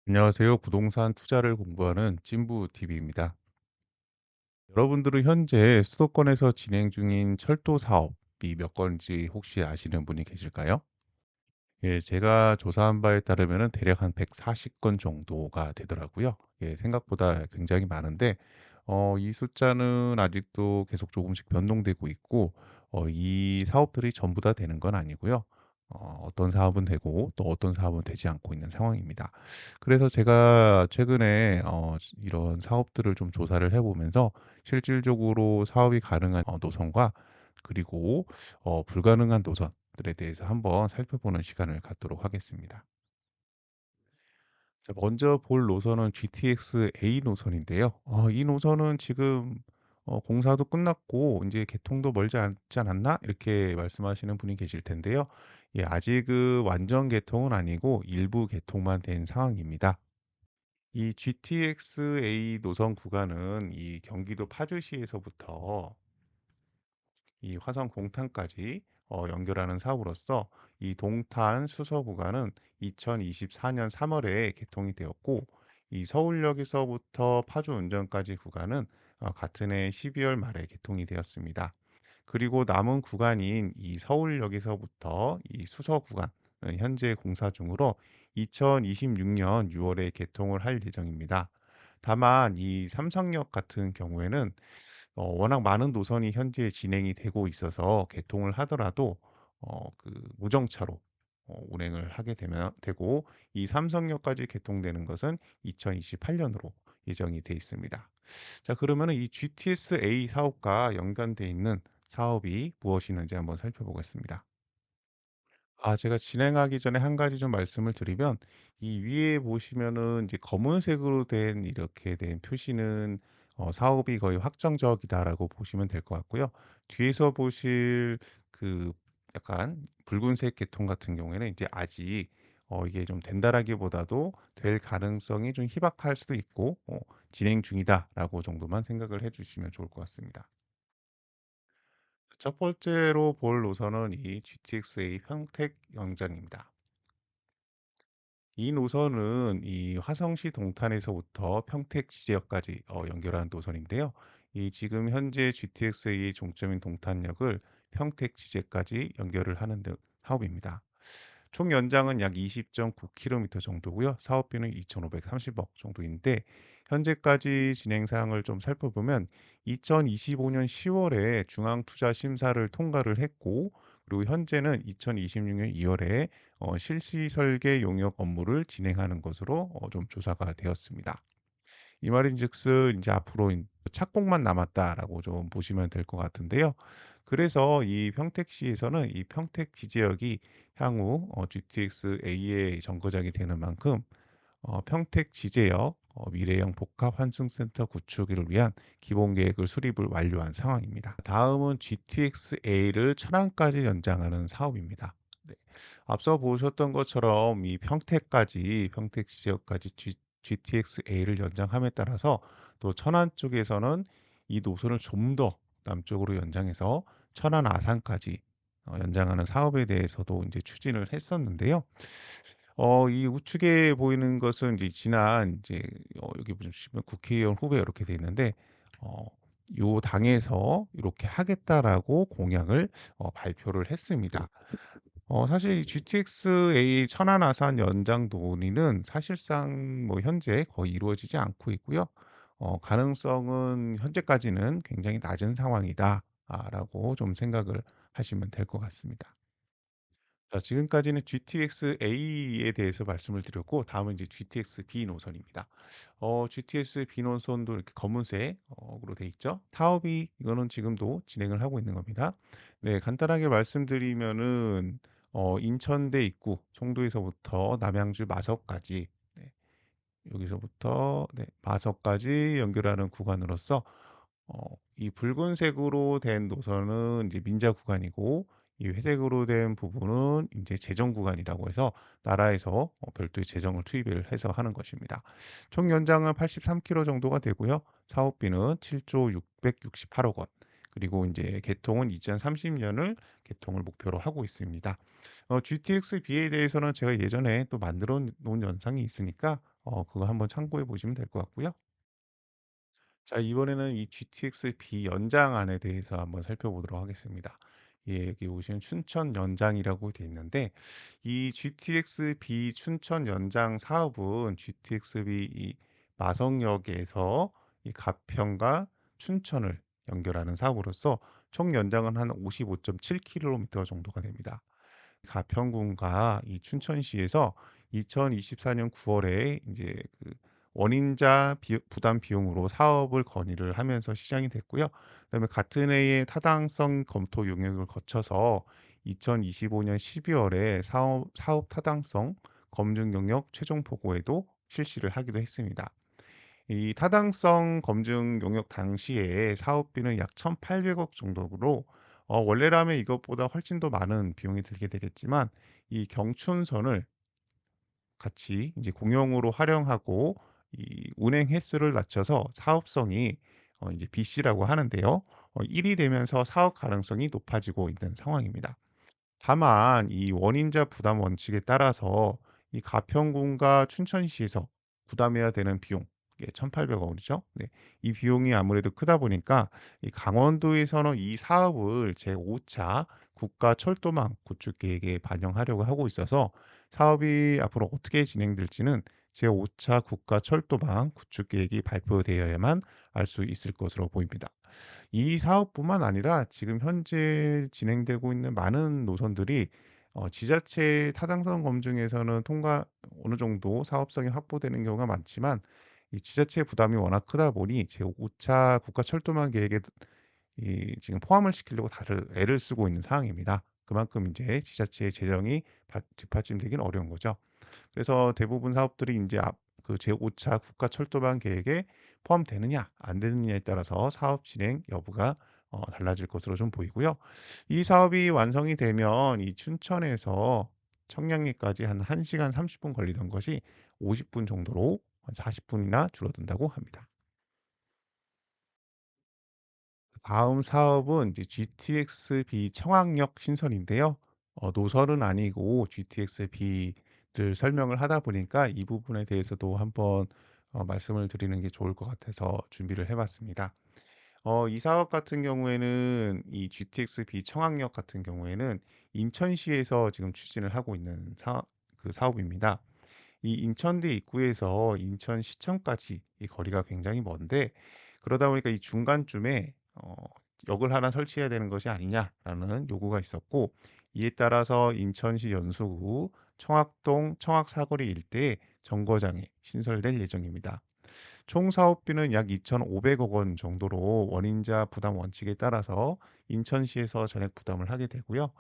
안녕하세요. 부동산 투자를 공부하는 찐부 TV입니다. 여러분들은 현재 수도권에서 진행 중인 철도 사업이 몇 건지 혹시 아시는 분이 계실까요? 예, 제가 조사한 바에 따르면은 대략 한 140건 정도가 되더라고요. 예, 생각보다 굉장히 많은데, 이 숫자는 아직도 계속 조금씩 변동되고 있고, 이 사업들이 전부 다 되는 건 아니고요. 어떤 사업은 되고 또 어떤 사업은 되지 않고 있는 상황입니다. 그래서 제가 최근에 이런 사업들을 좀 조사를 해보면서 실질적으로 사업이 가능한 노선과 그리고 불가능한 노선들에 대해서 한번 살펴보는 시간을 갖도록 하겠습니다. 자, 먼저 볼 노선은 GTX A 노선인데요. 이 노선은 지금 공사도 끝났고 이제 개통도 멀지 않지 않았나? 이렇게 말씀하시는 분이 계실 텐데요. 예, 아직 그 완전 개통은 아니고 일부 개통만 된 상황입니다. 이 GTX A 노선 구간은 이 경기도 파주시에서부터 이 화성 동탄까지 연결하는 사업으로서 이 동탄 수서 구간은 2024년 3월에 개통이 되었고 이 서울역에서부터 파주 운전까지 구간은 같은 해 12월 말에 개통이 되었습니다. 그리고 남은 구간인 이 서울역에서부터 이 수서 구간은 현재 공사 중으로 2026년 6월에 개통을 할 예정입니다. 다만 이 삼성역 같은 경우에는 워낙 많은 노선이 현재 진행이 되고 있어서 개통을 하더라도 그 무정차로 운행을 하게 되면 되고 이 삼성역까지 개통되는 것은 2028년으로 예정이 돼 있습니다. 자, 그러면은 이 GTS-A 사업과 연관돼 있는 사업이 무엇이 있는지 한번 살펴보겠습니다. 제가 진행하기 전에 한 가지 좀 말씀을 드리면 이 위에 보시면은 이제 검은색으로 된 이렇게 된 표시는 사업이 거의 확정적이다라고 보시면 될 것 같고요. 뒤에서 보실 그 약간 붉은색 계통 같은 경우에는 이제 아직 이게 좀 된다라기보다도 될 가능성이 좀 희박할 수도 있고 진행 중이다라고 정도만 생각을 해 주시면 좋을 것 같습니다. 첫 번째로 볼 노선은 이 GTX-A 평택 영장입니다. 이 노선은 이 화성시 동탄에서부터 평택 지역까지 연결한 노선인데요. 이 지금 현재 GTX-A의 종점인 동탄역을 평택 지제까지 연결을 하는 사업입니다. 총 연장은 약 20.9km 정도고요. 사업비는 2,530억 정도인데 현재까지 진행 사항을 좀 살펴보면 2025년 10월에 중앙투자 심사를 통과를 했고 그리고 현재는 2026년 2월에 실시 설계 용역 업무를 진행하는 것으로 좀 조사가 되었습니다. 이 말인즉슨 이제 앞으로 착공만 남았다라고 좀 보시면 될 것 같은데요. 그래서 이 평택시에서는 이 평택 지지역이 향후 GTX-A의 정거장이 되는 만큼 평택 지제역 미래형 복합 환승센터 구축을 위한 기본 계획을 수립을 완료한 상황입니다. 다음은 GTX-A를 천안까지 연장하는 사업입니다. 네. 앞서 보셨던 것처럼 이 평택까지 평택 지역까지 GTX-A를 연장함에 따라서 또 천안 쪽에서는 이 노선을 좀 더 남쪽으로 연장해서 천안 아산까지 연장하는 사업에 대해서도 이제 추진을 했었는데요. 이 우측에 보이는 것은 이제 지난 이제 여기 보시면 국회의원 후보 이렇게 돼 있는데 어 요 당에서 이렇게 하겠다라고 공약을 발표를 했습니다. 사실 이 GTX-A 천안 아산 연장 논의는 사실상 뭐 현재 거의 이루어지지 않고 있고요. 가능성은 현재까지는 굉장히 낮은 상황이다. 라고 좀 생각을 하시면 될 것 같습니다. 자, 지금까지는 GTX-A에 대해서 말씀을 드렸고 다음은 이제 GTX-B 노선입니다. GTX-B 노선도 이렇게 검은색 으로 돼 있죠. 타업이 이거는 지금도 진행을 하고 있는 겁니다. 네, 간단하게 말씀드리면은 인천대 입구 송도에서부터 남양주 마석까지 네, 여기서부터 네, 마석까지 연결하는 구간으로서 이 붉은색으로 된 노선은 이제 민자 구간이고 이 회색으로 된 부분은 이제 재정 구간이라고 해서 나라에서 별도의 재정을 투입을 해서 하는 것입니다. 총 연장은 83km 정도가 되고요. 사업비는 7조 668억 원. 그리고 이제 개통은 2030년을 개통을 목표로 하고 있습니다. GTX-B에 대해서는 제가 예전에 또 만들어 놓은 영상이 있으니까 그거 한번 참고해 보시면 될 것 같고요. 자, 이번에는 이 GTX-B 연장안에 대해서 한번 살펴보도록 하겠습니다. 예, 여기 보시면 춘천 연장이라고 되어 있는데, 이 GTX-B 춘천 연장 사업은 GTX-B 이 마성역에서 이 가평과 춘천을 연결하는 사업으로서 총 연장은 한 55.7km 정도가 됩니다. 가평군과 이 춘천시에서 2024년 9월에 이제 그 원인자 부담 비용으로 사업을 건의를 하면서 시작이 됐고요. 그다음에 같은 해에 타당성 검토 용역을 거쳐서 2025년 12월에 사업 타당성 검증 용역 최종 보고에도 실시를 하기도 했습니다. 이 타당성 검증 용역 당시에 사업비는 약 1,800억 정도로 원래라면 이것보다 훨씬 더 많은 비용이 들게 되겠지만 이 경춘선을 같이 이제 공용으로 활용하고 이 운행 횟수를 낮춰서 사업성이 이제 BC라고 하는데요. 1이 되면서 사업 가능성이 높아지고 있는 상황입니다. 다만 이 원인자 부담 원칙에 따라서 이 가평군과 춘천시에서 부담해야 되는 비용 이게 1,800억 원이죠. 네. 이 비용이 아무래도 크다 보니까 이 강원도에서는 이 사업을 제5차 국가 철도망 구축 계획에 반영하려고 하고 있어서 사업이 앞으로 어떻게 진행될지는 제5차 국가 철도망 구축 계획이 발표되어야만 알 수 있을 것으로 보입니다. 이 사업뿐만 아니라 지금 현재 진행되고 있는 많은 노선들이 지자체 타당성 검증에서는 통과 어느 정도 사업성이 확보되는 경우가 많지만 이 지자체 부담이 워낙 크다 보니 제5 차 국가철도망 계획에 이 지금 포함을 시키려고 다들 애를 쓰고 있는 상황입니다. 그만큼 인제 지자체의 재정이 뒷받침되긴 어려운 거죠. 그래서 대부분 사업들이 인제 그 제5 차 국가철도망 계획에 포함되느냐 안 되느냐에 따라서 사업 진행 여부가 달라질 것으로 좀 보이고요. 이 사업이 완성이 되면 이 춘천에서 청량리까지 한 1 시간 30분 걸리던 것이 50분 정도로 한 40 분이나 줄어든다고 합니다. 다음 사업은 이제 GTX-B 청학역 신설인데요. 노선은 아니고 GTX-B를 설명을 하다 보니까 이 부분에 대해서도 한번 말씀을 드리는 게 좋을 것 같아서 준비를 해 봤습니다. 이 사업 같은 경우에는 이 GTX-B 청학역 같은 경우에는 인천시에서 지금 추진을 하고 있는 사업입니다. 이 인천대 입구에서 인천시청까지 이 거리가 굉장히 먼데 그러다 보니까 이 중간쯤에 역을 하나 설치해야 되는 것이 아니냐라는 요구가 있었고 이에 따라서 인천시 연수구 청학동 청학사거리 일대에 정거장이 신설될 예정입니다. 총 사업비는 약 2,500억 원 정도로 원인자 부담 원칙에 따라서 인천시에서 전액 부담을 하게 되고요.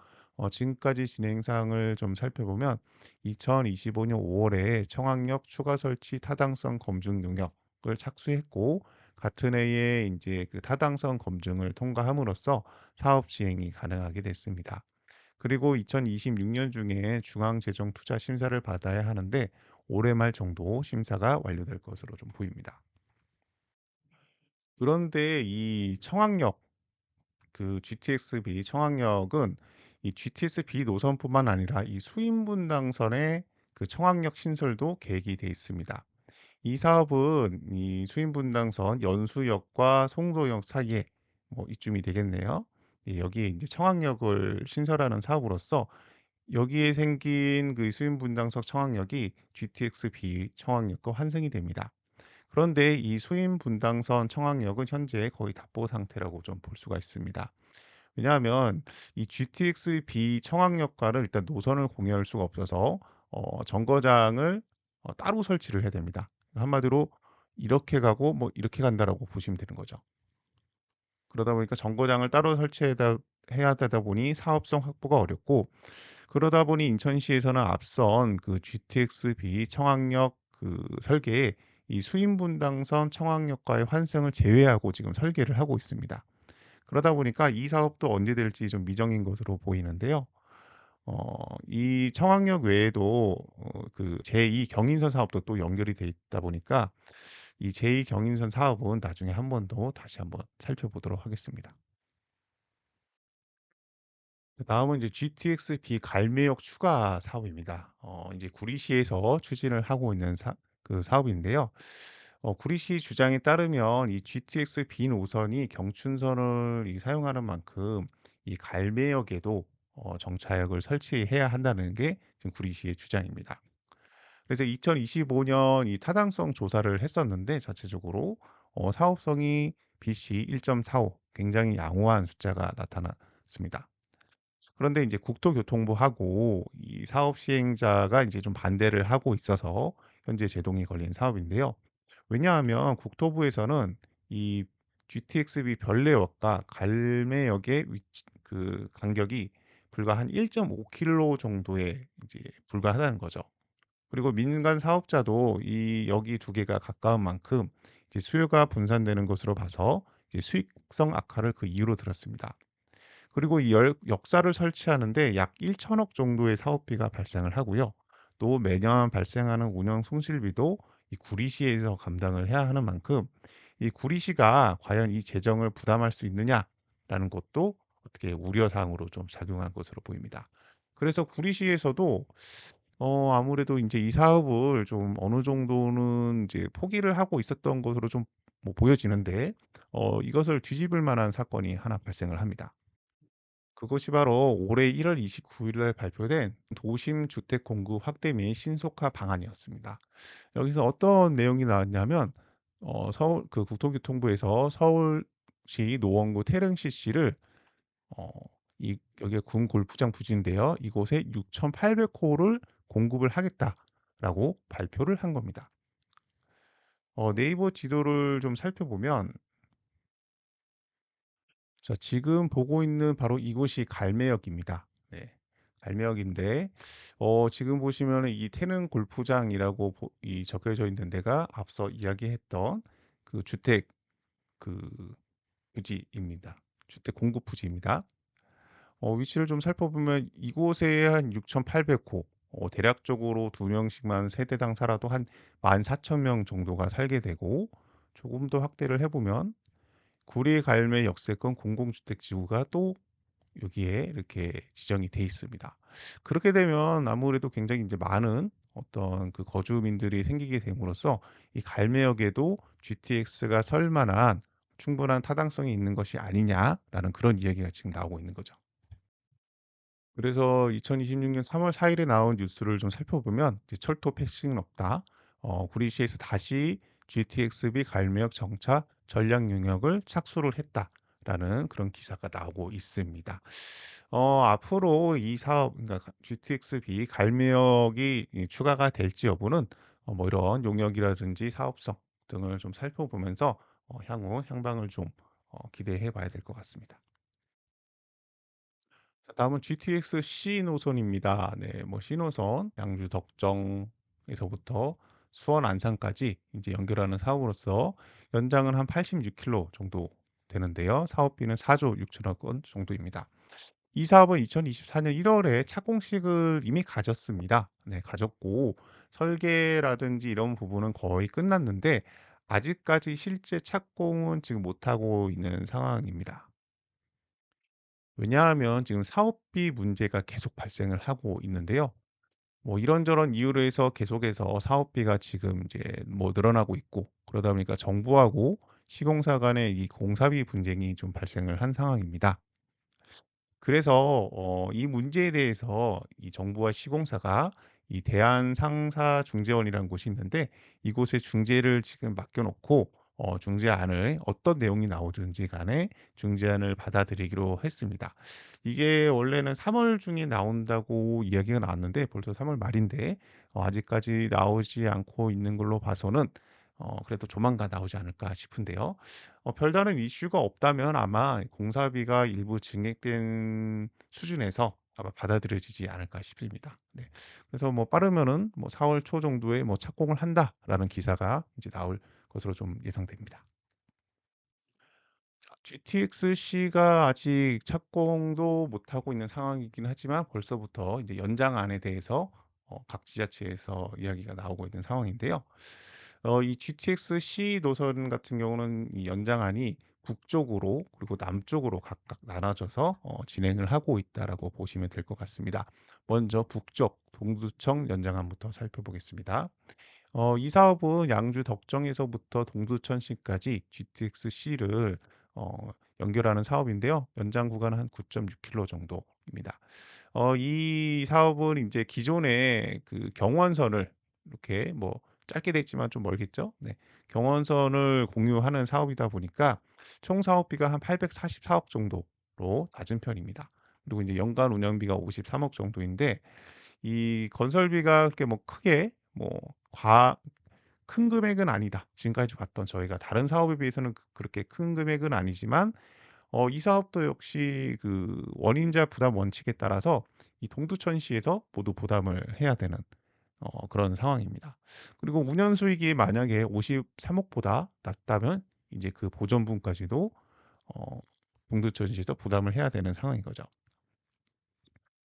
지금까지 진행 사항을 좀 살펴보면 2025년 5월에 청학역 추가 설치 타당성 검증 용역을 착수했고 같은 해에 이제 그 타당성 검증을 통과함으로써 사업 시행이 가능하게 됐습니다. 그리고 2026년 중에 중앙재정투자 심사를 받아야 하는데 올해 말 정도 심사가 완료될 것으로 좀 보입니다. 그런데 이 청학역 그 GTX-B 청학역은 이 GTX-B 노선뿐만 아니라 이 수인분당선의 그 청학역 신설도 계획이 돼 있습니다. 이 사업은 이 수인분당선 연수역과 송도역 사이에 뭐 이쯤이 되겠네요. 예, 여기에 이제 청학역을 신설하는 사업으로서 여기에 생긴 그 수인분당선 청학역이 GTX-B 청학역과 환승이 됩니다. 그런데 이 수인분당선 청학역은 현재 거의 답보 상태라고 좀 볼 수가 있습니다. 왜냐하면 이 GTX-B 청학역과는 일단 노선을 공유할 수가 없어서 정거장을 따로 설치를 해야 됩니다. 한마디로 이렇게 가고 뭐 이렇게 간다라고 보시면 되는 거죠. 그러다 보니까 정거장을 따로 해야 되다 보니 사업성 확보가 어렵고 그러다 보니 인천시에서는 앞선 그 GTX-B 청학역 그 설계에 이 수인분당선 청학역과의 환승을 제외하고 지금 설계를 하고 있습니다. 그러다 보니까 이 사업도 언제 될지 좀 미정인 것으로 보이는데요. 이 청학역 외에도 그 제2 경인선 사업도 또 연결이 돼 있다 보니까 이 제2 경인선 사업은 나중에 한 번 더 다시 한번 살펴보도록 하겠습니다. 그다음은 이제 GTX-B 갈매역 추가 사업입니다. 이제 구리시에서 추진을 하고 있는 사업인데요. 구리시 주장에 따르면 이 GTX-B 노선이 경춘선을 사용하는 만큼 이 갈매역에도 정차역을 설치해야 한다는 게 지금 구리시의 주장입니다. 그래서 2025년 이 타당성 조사를 했었는데 자체적으로 사업성이 BC 1.45, 굉장히 양호한 숫자가 나타났습니다. 그런데 이제 국토교통부하고 이 사업 시행자가 이제 좀 반대를 하고 있어서 현재 제동이 걸린 사업인데요. 왜냐하면 국토부에서는 이 GTX-B 별내역과 갈매역의 위치 간격이 불과 한 1.5km 정도에 이제 불과하다는 거죠. 그리고 민간 사업자도 이 여기 두 개가 가까운 만큼 이제 수요가 분산되는 것으로 봐서 이제 수익성 악화를 그 이유로 들었습니다. 그리고 이 역사를 설치하는데 약 1천억 정도의 사업비가 발생을 하고요. 또 매년 발생하는 운영 손실비도 이 구리시에서 감당을 해야 하는 만큼 이 구리시가 과연 이 재정을 부담할 수 있느냐라는 것도 어떻게 우려 사항으로 좀 작용한 것으로 보입니다. 그래서 구리시에서도 아무래도 이제 이 사업을 좀 어느 정도는 이제 포기를 하고 있었던 것으로 좀 뭐 보여지는데 이것을 뒤집을 만한 사건이 하나 발생을 합니다. 그것이 바로 올해 1월 29일 날 발표된 도심 주택 공급 확대 및 신속화 방안이었습니다. 여기서 어떤 내용이 나왔냐면 서울 국토교통부에서 서울시 노원구 태릉 CC를 어 여기가 군 골프장 부지인데요. 이곳에 6,800호를 공급을 하겠다라고 발표를 한 겁니다. 네이버 지도를 좀 살펴보면 자, 지금 보고 있는 바로 이곳이 갈매역입니다. 네. 갈매역인데 지금 보시면은 이 태릉 골프장이라고 적혀져 있는 데가 앞서 이야기했던 그 주택 그 부지입니다. 주택 공급 부지입니다. 위치를 좀 살펴보면 이곳에 한 6,800호, 대략적으로 두 명씩만 세대당 살아도 한 14,000명 정도가 살게 되고, 조금 더 확대를 해보면 구리 갈매 역세권 공공주택 지구가 또 여기에 이렇게 지정이 돼 있습니다. 그렇게 되면 아무래도 굉장히 이제 많은 어떤 그 거주민들이 생기게 됨으로써 이 갈매역에도 GTX가 설 만한 충분한 타당성이 있는 것이 아니냐라는 그런 이야기가 지금 나오고 있는 거죠. 그래서 2026년 3월 4일에 나온 뉴스를 좀 살펴보면 이제 "철도 패싱은 없다. 구리시에서 다시 GTX-B 갈매역 정차 전략 용역을 착수를 했다."라는 그런 기사가 나오고 있습니다. 앞으로 이 사업, 그러니까 GTX-B 갈매역이 추가가 될지 여부는 뭐 이런 용역이라든지 사업성 등을 좀 살펴보면서 향후 향방을 좀 기대해 봐야 될 것 같습니다. 자, 다음은 GTX C 노선입니다. 네, 뭐 C 노선 양주 덕정에서부터 수원 안산까지 이제 연결하는 사업으로서 연장은 한 86km 정도 되는데요. 사업비는 4조 6천억 원 정도입니다. 이 사업은 2024년 1월에 착공식을 이미 가졌습니다. 네, 가졌고 설계라든지 이런 부분은 거의 끝났는데 아직까지 실제 착공은 지금 못하고 있는 상황입니다. 왜냐하면 지금 사업비 문제가 계속 발생을 하고 있는데요. 뭐 이런저런 이유로 해서 계속해서 사업비가 지금 이제 뭐 늘어나고 있고, 그러다 보니까 정부하고 시공사 간의 이 공사비 분쟁이 좀 발생을 한 상황입니다. 그래서 이 문제에 대해서 이 정부와 시공사가 이 대한상사중재원이라는 곳이 있는데 이곳에 중재를 지금 맡겨 놓고 중재안을 어떤 내용이 나오든지 간에 중재안을 받아들이기로 했습니다. 이게 원래는 3월 중에 나온다고 이야기가 나왔는데 벌써 3월 말인데 아직까지 나오지 않고 있는 걸로 봐서는 그래도 조만간 나오지 않을까 싶은데요. 별다른 이슈가 없다면 아마 공사비가 일부 증액된 수준에서 아마 받아들여지지 않을까 싶습니다. 네. 그래서 뭐 빠르면은 뭐 4월 초 정도에 뭐 "착공을 한다."라는 기사가 이제 나올 것으로 좀 예상됩니다. GTX-C가 아직 착공도 못하고 있는 상황이긴 하지만 벌써부터 이제 연장안에 대해서 각 지자체에서 이야기가 나오고 있는 상황인데요. 이 GTX-C 노선 같은 경우는 이 연장안이 북쪽으로 그리고 남쪽으로 각각 나눠져서 진행을 하고 있다라고 보시면 될 것 같습니다. 먼저 북쪽 동두천 연장안부터 살펴보겠습니다. 이 사업은 양주 덕정에서부터 동두천시까지 GTX-C를 연결하는 사업인데요. 연장 구간은 한 9.6km 정도입니다. 이 사업은 이제 기존의 그 경원선을 이렇게 뭐 짧게 됐지만 좀 멀겠죠? 네. 경원선을 공유하는 사업이다 보니까 총 사업비가 한 844억 정도로 낮은 편입니다. 그리고 이제 연간 운영비가 53억 정도인데 이 건설비가 그렇게 뭐 크게 뭐 과 큰 금액은 아니다. 지금까지 봤던 저희가 다른 사업에 비해서는 그렇게 큰 금액은 아니지만 이 사업도 역시 그 원인자 부담 원칙에 따라서 이 동두천시에서 모두 부담을 해야 되는 그런 상황입니다. 그리고 운연 수익이 만약에 53억 보다 낮다면 이제 그 보전분까지도 어 동두천시에서 부담을 해야 되는 상황인 거죠.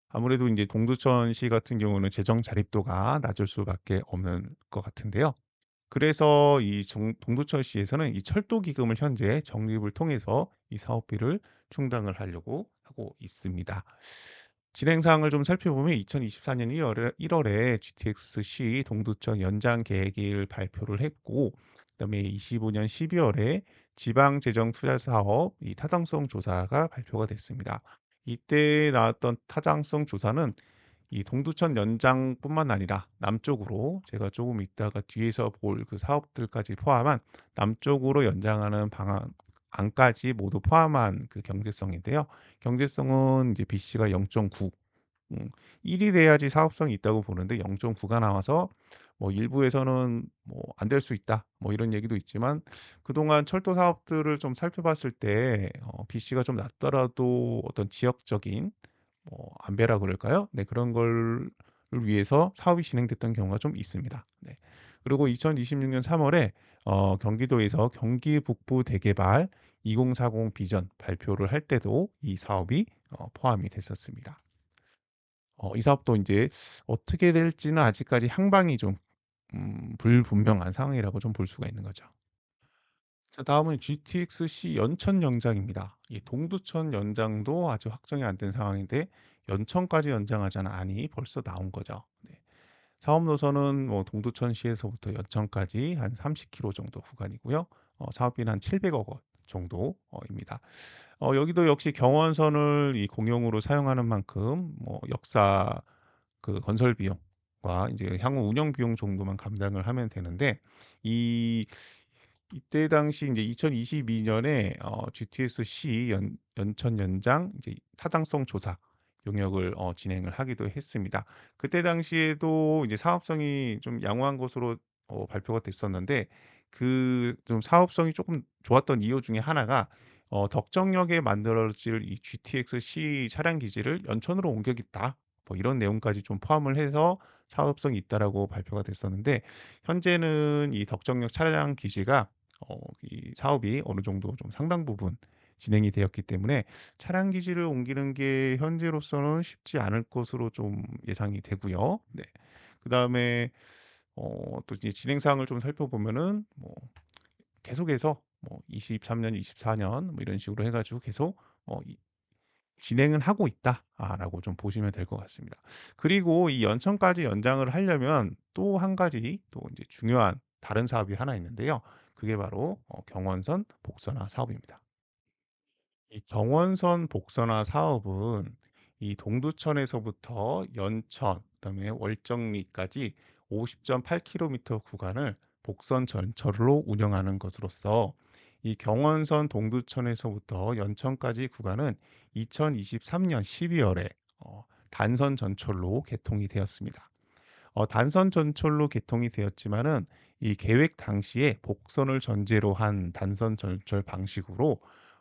아무래도 이제 동두천시 같은 경우는 재정 자립도가 낮을 수밖에 없는 것 같은데요. 그래서 이 동두천시에서는 이 철도 기금을 현재 적립을 통해서 이 사업비를 충당을 하려고 하고 있습니다. 진행 사항을 좀 살펴보면 2024년 1월에 GTX-C 동두천 연장 계획을 발표를 했고, 그다음에 25년 12월에 지방재정투자사업 이 타당성 조사가 발표가 됐습니다. 이때 나왔던 타당성 조사는 이 동두천 연장뿐만 아니라 남쪽으로 제가 조금 있다가 뒤에서 볼 그 사업들까지 포함한 남쪽으로 연장하는 방안 안까지 모두 포함한 그 경제성인데요. 경제성은 이제 BC가 0.9, 1이 돼야지 사업성이 있다고 보는데 0.9가 나와서 뭐 일부에서는 뭐 "안 될 수 있다." 뭐 이런 얘기도 있지만 그동안 철도 사업들을 좀 살펴봤을 때 BC가 좀 낮더라도 어떤 지역적인 뭐 안배라 그럴까요? 네, 그런 걸 위해서 사업이 진행됐던 경우가 좀 있습니다. 네. 그리고 2026년 3월에 경기도에서 경기 북부 대개발 2040 비전 발표를 할 때도 이 사업이 포함이 됐었습니다. 이 사업도 이제 어떻게 될지는 아직까지 향방이 좀 불분명한 상황이라고 좀 볼 수가 있는 거죠. 자, 다음은 GTX-C 연천 연장입니다. 이 동두천 연장도 아직 확정이 안 된 상황인데 연천까지 연장하자는 안이 벌써 나온 거죠. 네. 사업 노선은 뭐 동두천시에서부터 연천까지 한 30km 정도 구간이고요. 사업비는 한 700억 원 정도입니다. 여기도 역시 경원선을 이 공용으로 사용하는 만큼 뭐 역사 그 건설 비용과 이제 향후 운영 비용 정도만 감당을 하면 되는데 이 이때 당시 이제 2022년에 GTS-C 연천 연장 이제 타당성 조사 용역을 진행을 하기도 했습니다. 그때 당시에도 이제 사업성이 좀 양호한 것으로 발표가 됐었는데 그 좀 사업성이 조금 좋았던 이유 중에 하나가 덕정역에 만들어질 이 GTX-C 차량 기지를 연천으로 옮기겠다. 뭐 이런 내용까지 좀 포함을 해서 사업성이 있다라고 발표가 됐었는데 현재는 이 덕정역 차량 기지가 이 사업이 어느 정도 좀 상당 부분 진행이 되었기 때문에 차량 기지를 옮기는 게 현재로서는 쉽지 않을 것으로 좀 예상이 되고요. 네. 그다음에 또 이제 진행 사항을 좀 살펴보면은 뭐 계속해서 뭐 23년, 24년 뭐 이런 식으로 해 가지고 계속 이 진행은 하고 있다라고 좀 보시면 될 것 같습니다. 그리고 이 연천까지 연장을 하려면 또 한 가지 또 이제 중요한 다른 사업이 하나 있는데요. 그게 바로 경원선 복선화 사업입니다. 이 경원선 복선화 사업은 이 동두천에서부터 연천, 그다음에 월정리까지 50.8km 구간을 복선 전철로 운영하는 것으로서 이 경원선 동두천에서부터 연천까지 구간은 2023년 12월에 단선 전철로 개통이 되었습니다. 단선 전철로 개통이 되었지만은 이 계획 당시에 복선을 전제로 한 단선 전철 방식으로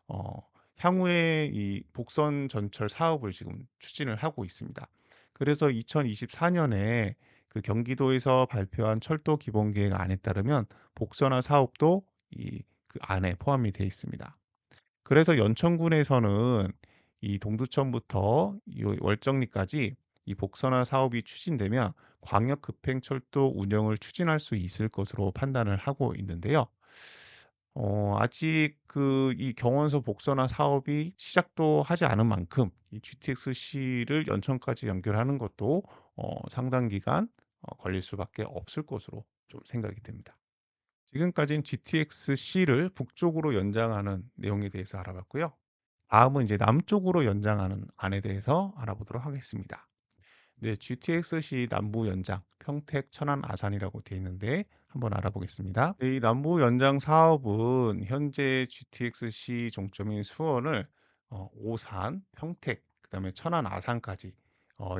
어 향후에 이 복선 전철 사업을 지금 추진을 하고 있습니다. 그래서 2024년에 그 경기도에서 발표한 철도 기본 계획 안에 따르면 복선화 사업도 이 그 안에 포함이 되어 있습니다. 그래서 연천군에서는 이 동두천부터 이 월정리까지 이 복선화 사업이 추진되면 광역 급행철도 운영을 추진할 수 있을 것으로 판단을 하고 있는데요. 아직 이 경원서 복선화 사업이 시작도 하지 않은 만큼 이 GTX-C를 연천까지 연결하는 것도 상당 기간 걸릴 수밖에 없을 것으로 좀 생각이 됩니다. 지금까지는 GTX-C를 북쪽으로 연장하는 내용에 대해서 알아봤고요. 다음은 이제 남쪽으로 연장하는 안에 대해서 알아보도록 하겠습니다. 네, GTX-C 남부 연장 평택, 천안, 아산이라고 되어 있는데 한번 알아보겠습니다. 이 남부 연장 사업은 현재 GTX-C 종점인 수원을 오산, 평택, 그다음에 천안, 아산까지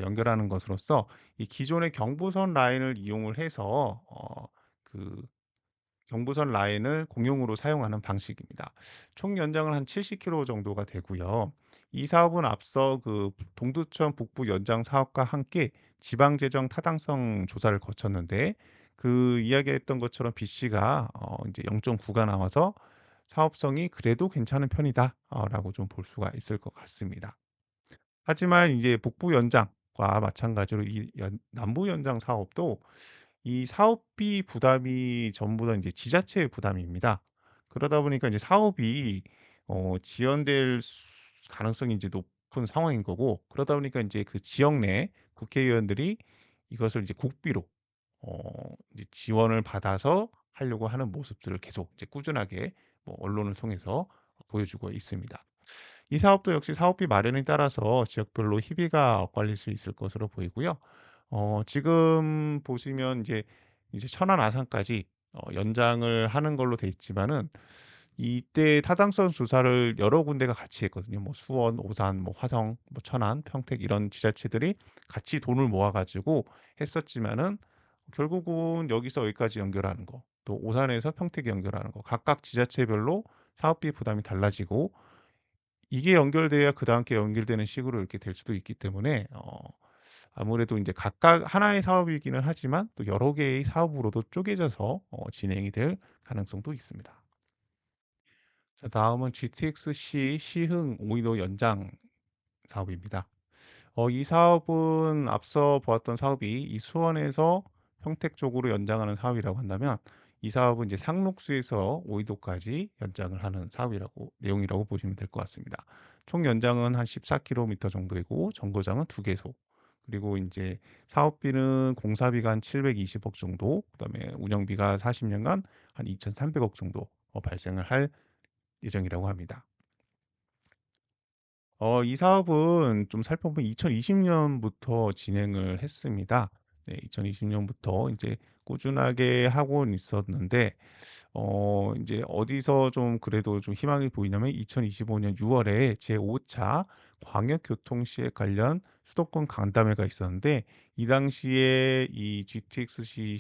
연결하는 것으로서 이 기존의 경부선 라인을 이용을 해서 그 경부선 라인을 공용으로 사용하는 방식입니다. 총 연장은 한 70km 정도가 되고요. 이 사업은 앞서 동두천 북부 연장 사업과 함께 지방재정 타당성 조사를 거쳤는데 이야기했던 것처럼 BC가 이제 0.9가 나와서 사업성이 그래도 괜찮은 편이다 라고 좀 볼 수가 있을 것 같습니다. 하지만 이제 북부 연장과 마찬가지로 이 남부 연장 사업도 이 사업비 부담이 전부 다 인제 지자체의 부담입니다. 그러다 보니까 이제 사업이 지연될 가능성이 이제 높은 상황인 거고, 그러다 보니까 인제 그 지역 내 국회의원들이 이것을 이제 국비로 어 이제 지원을 받아서 하려고 하는 모습들을 계속 이제 꾸준하게 뭐 언론을 통해서 보여주고 있습니다. 이 사업도 역시 사업비 마련에 따라서 지역별로 희비가 엇갈릴 수 있을 것으로 보이고요. 지금 보시면 이제 천안 아산까지 연장을 하는 걸로 돼 있지만은 이때 타당성 조사를 여러 군데가 같이 했거든요. 뭐 수원, 오산, 뭐 화성, 뭐 천안, 평택 이런 지자체들이 같이 돈을 모아 가지고 했었지만은 결국은 여기서 여기까지 연결하는 거, 또 오산에서 평택에 연결하는 거 각각 지자체별로 사업비 부담이 달라지고 이게 연결돼야 그다음 게 연결되는 식으로 이렇게 될 수도 있기 때문에 아무래도 인제 각각 하나의 사업이기는 하지만 또 여러 개의 사업으로도 쪼개져서 진행이 될 가능성도 있습니다. 자, 다음은 GTX-C 시흥 오이도 연장 사업입니다. 이 사업은 앞서 보았던 사업이 이 수원에서 평택 쪽으로 연장하는 사업이라고 한다면, 이 사업은 이제 상록수에서 오이도까지 연장을 하는 사업이라고 내용이라고 보시면 될 것 같습니다. 총 연장은 한 14km 정도이고 정거장은 2개소. 그리고 인제 사업비는 공사비가 한 720억 정도, 그다음에 운영비가 40년간 한 2,300억 정도 발생을 할 예정이라고 합니다. 이 사업은 좀 살펴보면 2020 년부터 진행을 했습니다. 네, 2020 년부터 인제 꾸준하게 하고는 있었는데 인제 어디서 좀 그래도 좀 희망이 보이냐면 2025년 6 월에 제5 차 광역교통시행 관련 수도권 간담회가 있었는데, 이 당시에 이 GTX-C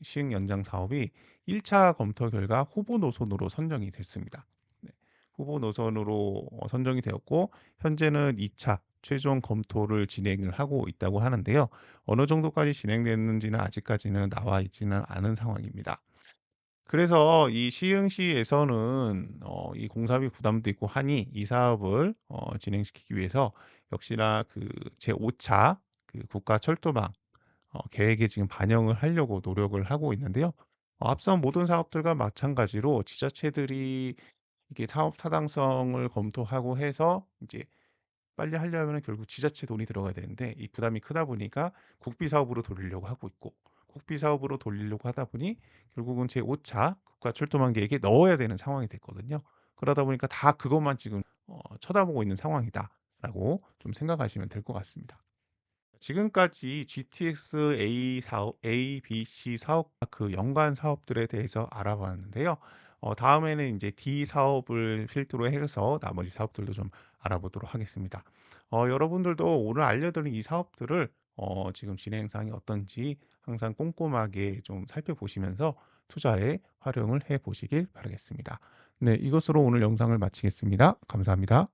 시행 연장 사업이 1차 검토 결과 후보 노선으로 선정이 됐습니다. 네. 후보 노선으로 선정이 되었고, 현재는 2차 최종 검토를 진행을 하고 있다고 하는데요. 어느 정도까지 진행됐는지는 아직까지는 나와 있지는 않은 상황입니다. 그래서 이 시흥시에서는 이 공사비 부담도 있고 하니 이 사업을 진행시키기 위해서 역시나 제5 차 국가 철도망 계획에 지금 반영을 하려고 노력을 하고 있는데요. 앞선 모든 사업들과 마찬가지로 지자체들이 이게 사업 타당성을 검토하고 해서 이제 빨리 하려면은 결국 지자체 돈이 들어가야 되는데 이 부담이 크다 보니까 국비 사업으로 돌리려고 하고 있고, 국비 사업으로 돌리려고 하다 보니 결국은 제5 차 국가 철도망 계획에 넣어야 되는 상황이 됐거든요. 그러다 보니까 다 그것만 지금 쳐다보고 있는 상황이다라고 좀 생각하시면 될 것 같습니다. 지금까지 GTX A 사업, A, B, C 사업과 연관 사업들에 대해서 알아봤는데요. 다음에는 이제 D 사업을 필두로 해서 나머지 사업들도 좀 알아보도록 하겠습니다. 여러분들도 오늘 알려드린 이 사업들을 지금 진행 사항이 어떤지 항상 꼼꼼하게 좀 살펴보시면서 투자에 활용을 해 보시길 바라겠습니다. 네, 이것으로 오늘 영상을 마치겠습니다. 감사합니다.